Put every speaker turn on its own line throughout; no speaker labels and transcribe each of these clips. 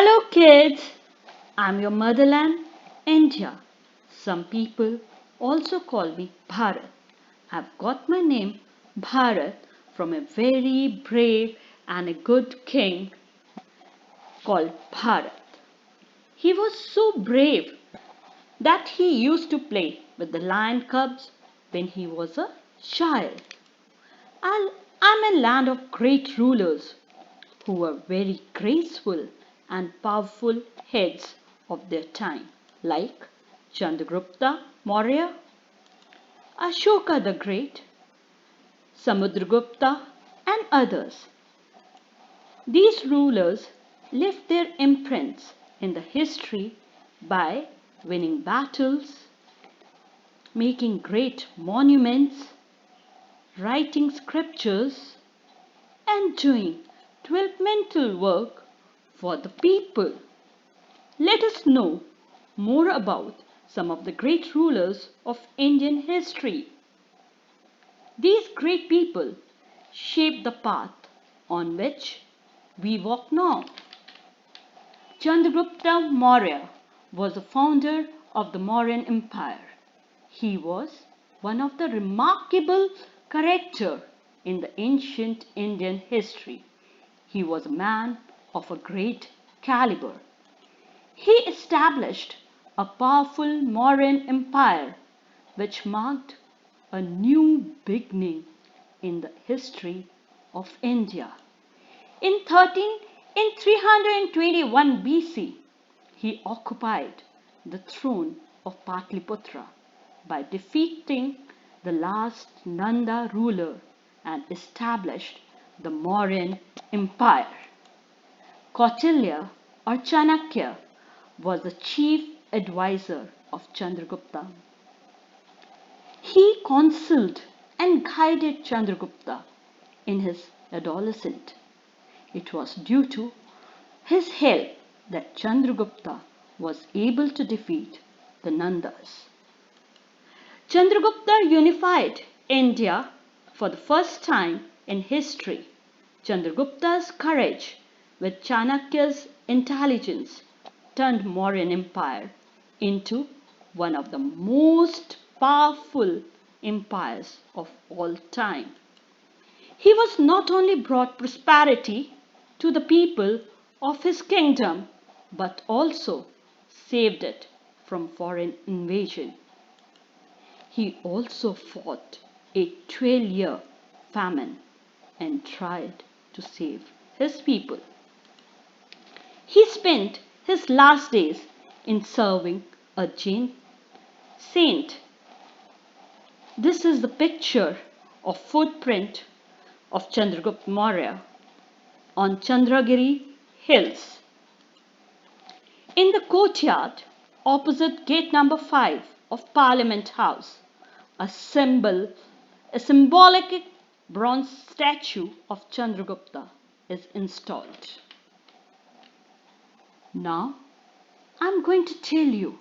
Hello kids, I'm your motherland, India. Some people also call me Bharat. I've got my name Bharat from a very brave and a good king called Bharat. He was so brave that he used to play with the lion cubs when he was a child. I'm a land of great rulers who were very graceful and powerful heads of their time, like Chandragupta Maurya, Ashoka the Great, Samudragupta, and others. These rulers left their imprints in the history by winning battles, making great monuments, writing scriptures, and doing developmental work for the people. Let us know more about some of the great rulers of Indian history. These great people shaped the path on which we walk now. Chandragupta Maurya was the founder of the Mauryan Empire. He was one of the remarkable characters in the ancient Indian history. He was a man of a great caliber. He established a powerful Mauryan empire which marked a new beginning in the history of India. In 321 BC, he occupied the throne of Patliputra by defeating the last Nanda ruler and established the Mauryan Empire. Kautilya or Chanakya was the chief advisor of Chandragupta. He counseled and guided Chandragupta in his adolescence. It was due to his help that Chandragupta was able to defeat the Nandas. Chandragupta unified India for the first time in history. Chandragupta's courage with Chanakya's intelligence turned Mauryan Empire into one of the most powerful empires of all time. He was not only brought prosperity to the people of his kingdom but also saved it from foreign invasion. He also fought a 12-year famine and tried to save his people. He spent his last days in serving a Jain saint. This is the picture of footprint of Chandragupta Maurya on Chandragiri Hills. In the courtyard opposite gate number 5 of Parliament House, a symbolic bronze statue of Chandragupta is installed. Now, I'm going to tell you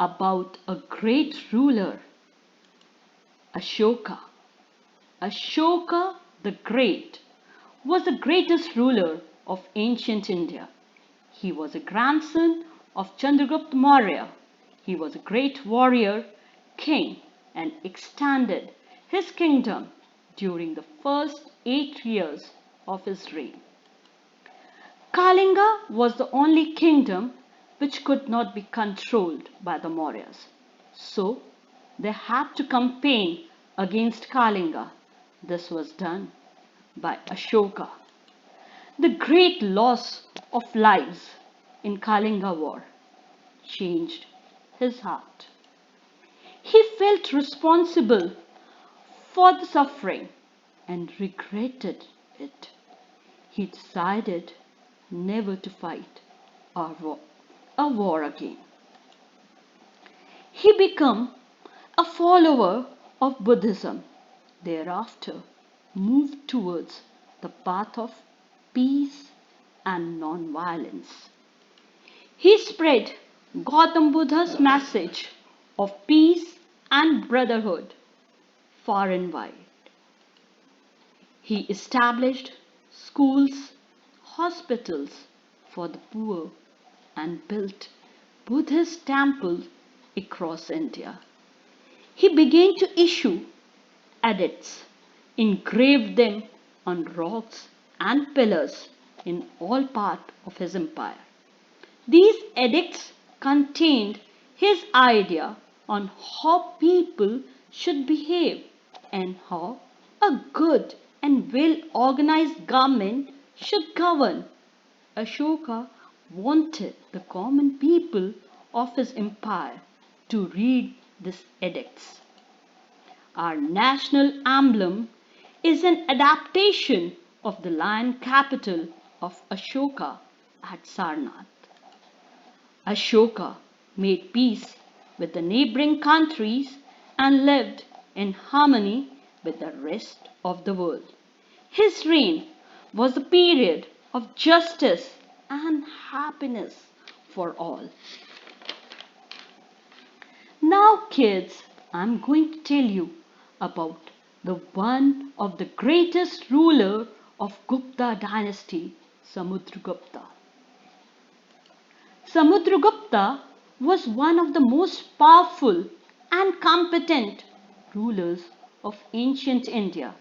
about a great ruler, Ashoka. Ashoka the Great was the greatest ruler of ancient India. He was a grandson of Chandragupta Maurya. He was a great warrior, king, and extended his kingdom during the first 8 years of his reign. Kalinga was the only kingdom which could not be controlled by the Mauryas. So they had to campaign against Kalinga. This was done by Ashoka. The great loss of lives in Kalinga war changed his heart. He felt responsible for the suffering and regretted it. He decided never to fight a war again. He became a follower of Buddhism. Thereafter, moved towards the path of peace and non-violence. He spread Gautam Buddha's message of peace and brotherhood far and wide. He established schools, hospitals, for the poor and built Buddhist temples across India. He began to issue edicts, engraved them on rocks and pillars in all parts of his empire. These edicts contained his idea on how people should behave and how a good and well organized government should govern. Ashoka wanted the common people of his empire to read these edicts. Our national emblem is an adaptation of the lion capital of Ashoka at Sarnath. Ashoka made peace with the neighboring countries and lived in harmony with the rest of the world. His reign was a period of justice and happiness for all. Now, kids, I'm going to tell you about the one of the greatest ruler of Gupta dynasty, Samudragupta. Samudragupta was one of the most powerful and competent rulers of ancient India.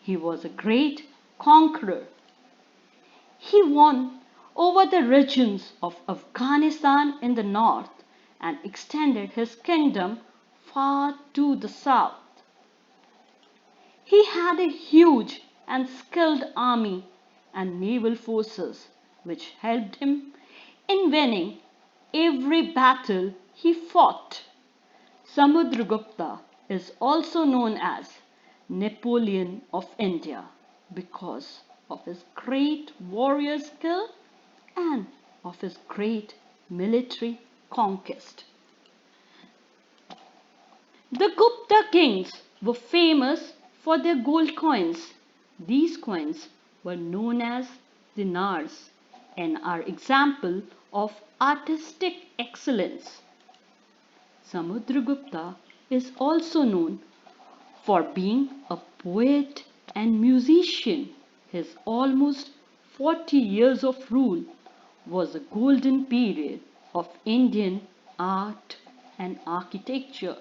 He was a great conqueror. He won over the regions of Afghanistan in the north and extended his kingdom far to the south. He had a huge and skilled army and naval forces which helped him in winning every battle he fought. Samudragupta is also known as Napoleon of India because of his great warrior skill and of his great military conquest. The Gupta kings were famous for their gold coins. These coins were known as dinars and are example of artistic excellence. Samudragupta is also known for being a poet and musician. His almost 40 years of rule was a golden period of Indian art and architecture.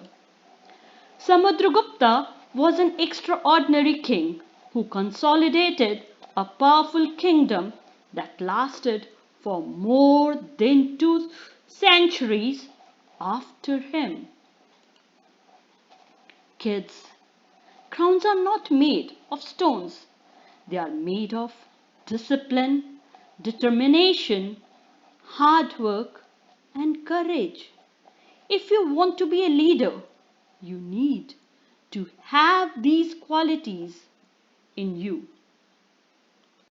Samudragupta was an extraordinary king who consolidated a powerful kingdom that lasted for more than 2 centuries after him. Kids, crowns are not made of stones. They are made of discipline, determination, hard work, and courage. If you want to be a leader, you need to have these qualities in you.